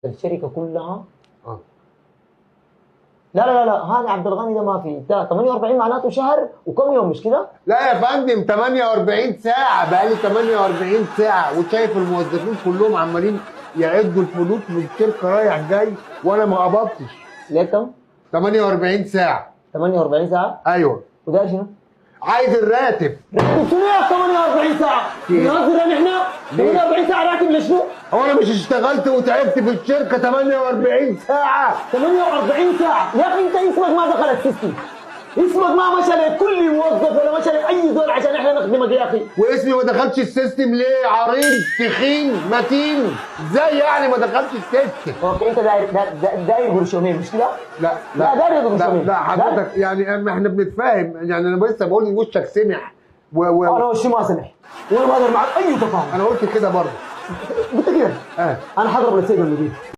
الشركه كلها. اه لا لا لا لا، هذا عبد الغني ده ما في ده 48 معناته شهر وكم يوم مش كده؟ لا يا فندم 48 ساعة، بقالي 48 ساعة وشايف الموظفين كلهم عمالين يعدوا الفلوس من الشركة رايح جاي وانا ما قبضتش. ليه كم؟ 48 ساعة. 48 ساعة؟ ايوه. وده شنو؟ عايز الراتب. راتب شنو يا 48 ساعة؟ بنهزر احنا؟ 48 ساعة راتب لشنو؟ هو انا مش اشتغلت وتعبت في الشركة 48 ساعة؟ 48 ساعة، يا اخي انت اسمك ما دخل السيستم. اسمك ما مشى لكل موظف ولا مشى لاي زول عشان احنا نخدمك يا اخي. واسمي ما دخلش السيستم ليه؟ عريض تخين متين، ازاي يعني ما دخلش السيستم؟ اوكي انت داير قرشومين مش كده؟ لا لا داير قرشومين. لا حضرتك يعني احنا بنتفاهم، يعني انا لسه بقول لي وشك سمح انا وشي ما سمح وانا ما اقدر معك اي تفاهم. انا قلت كده برضه. قلت كده؟ اه انا حضرب للسيد المدير.